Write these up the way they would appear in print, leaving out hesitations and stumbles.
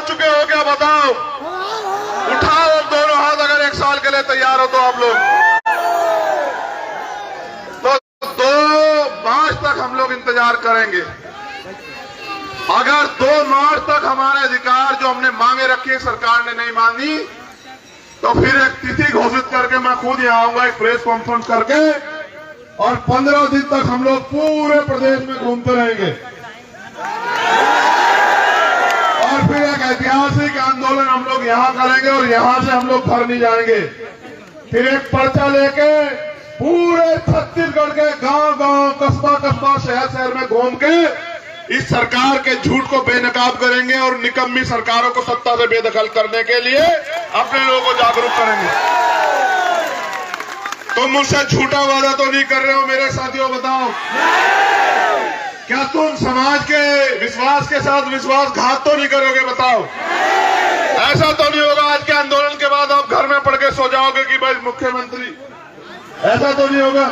चुके हो क्या बताओ? उठाओ दोनों हाथ अगर 1 साल के लिए तैयार हो तो आप लोग। तो 2 मार्च तक हम लोग इंतजार करेंगे। अगर 2 मार्च तक हमारे अधिकार जो हमने मांगे रखी सरकार ने नहीं मानी तो फिर एक तिथि घोषित करके मैं खुद यहाँ आऊंगा, एक प्रेस कॉन्फ्रेंस करके, और 15 दिन तक हम लोग पूरे प्रदेश में घूमते रहेंगे और फिर एक ऐतिहासिक आंदोलन हम लोग यहाँ करेंगे और यहाँ से हम लोग घर नहीं जाएंगे। फिर एक पर्चा लेके पूरे छत्तीसगढ़ के गांव-गांव, कस्बा-कस्बा, शहर-शहर में घूम के इस सरकार के झूठ को बेनकाब करेंगे और निकम्मी सरकारों को सत्ता से बेदखल करने के लिए अपने लोगों को जागरूक करेंगे। तुम मुझसे झूठा वादा तो नहीं कर रहे हो मेरे साथियों? बताओ, क्या तुम समाज के विश्वास के साथ विश्वासघात तो नहीं करोगे? बताओ, ऐसा तो नहीं होगा आज के आंदोलन के बाद आप घर में पड़ के सो जाओगे कि भाई मुख्यमंत्री, ऐसा तो नहीं होगा?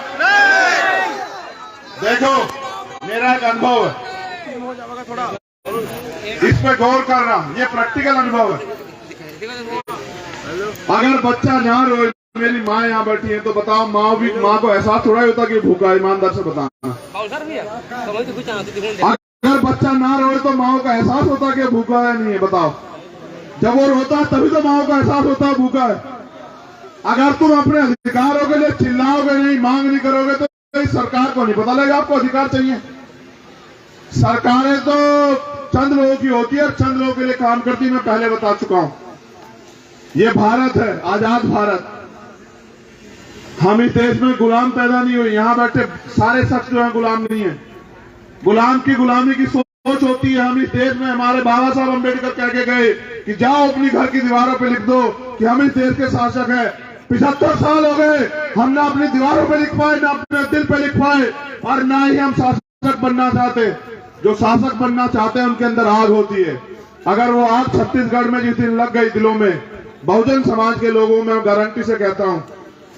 देखो, मेरा एक अनुभव है, इस पे गौर करना, ये प्रैक्टिकल अनुभव है। अगर बच्चा ना रोए, मेरी माँ यहाँ बैठी है, तो बताओ माँ को एहसास थोड़ा ही होता कि भूखा है? ईमानदार से बताना। अगर बच्चा ना रोए तो माँ को एहसास होता कि भूखा है नहीं है? बताओ, जब वो रोता है तभी तो माँ को एहसास होता है भूखा है। अगर तुम अपने अधिकारों के लिए चिल्लाओगे नहीं, मांग नहीं करोगे तो इस सरकार को नहीं पता लगेगा आपको अधिकार चाहिए। सरकारें तो चंद लोगों की होती है और चंद लोगों के लिए काम करती है, मैं पहले बता चुका हूं। ये भारत है, आजाद भारत। हम इस देश में गुलाम पैदा नहीं हुए। यहां बैठे सारे शख्स जो है गुलाम नहीं है। गुलाम की गुलामी की सोच होती है। हम इस देश में, हमारे बाबा साहब अम्बेडकर कह के गए कि जाओ अपनी घर की दीवारों पे लिख दो कि हम इस देश के शासक हैं। 75 साल हो गए, हम ना अपनी दीवारों पे लिख पाए, ना अपने दिल पे लिख पाए, और ना ही हम शासक बनना चाहते। जो शासक बनना चाहते हैं उनके अंदर आग होती है। अगर वो आग छत्तीसगढ़ में जिस दिन लग गई दिलों में, बहुजन समाज के लोगों में, मैं गारंटी से कहता हूं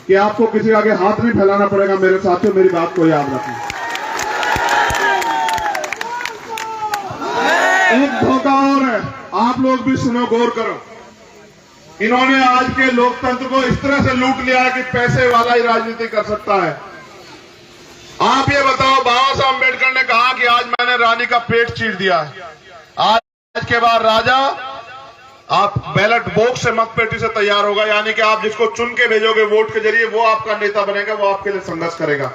कि आपको किसी आगे हाथ नहीं फैलाना पड़ेगा। मेरे साथियों, मेरी बात को याद रखें। एक धोखा और है, आप लोग भी सुनो, गौर करो। इन्होंने आज के लोकतंत्र को इस तरह से लूट लिया है कि पैसे वाला ही राजनीति कर सकता है। आप ये बताओ, बाबा साहब अम्बेडकर ने कहा कि आज मैंने रानी का पेट चीर दिया है। आज के बाद राजा आप बैलेट बॉक्स से मतपेटी से तैयार होगा, यानी कि आप जिसको चुन के भेजोगे वोट के जरिए, वो आपका नेता बनेगा, वो आपके लिए संघर्ष करेगा।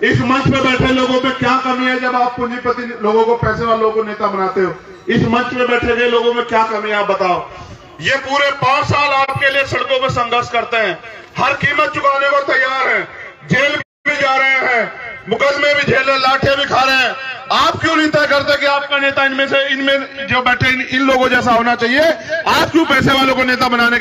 इस मंच पे बैठे लोगों में क्या कमी है जब आप पूंजीपति लोगों को, पैसे वालों को नेता बनाते हो? इस मंच पे बैठे गए लोगों में क्या कमी है आप बताओ? ये पूरे 5 साल आपके लिए सड़कों पर संघर्ष करते हैं, हर कीमत चुकाने को तैयार हैं, जेल भी जा रहे हैं, मुकदमे भी झेल रहे, लाठियां भी खा रहे हैं। आप क्यों नहीं तय करते कि आपका नेता इनमें जो बैठे इन लोगों जैसा होना चाहिए? आप क्यों पैसे वालों को नेता बनाने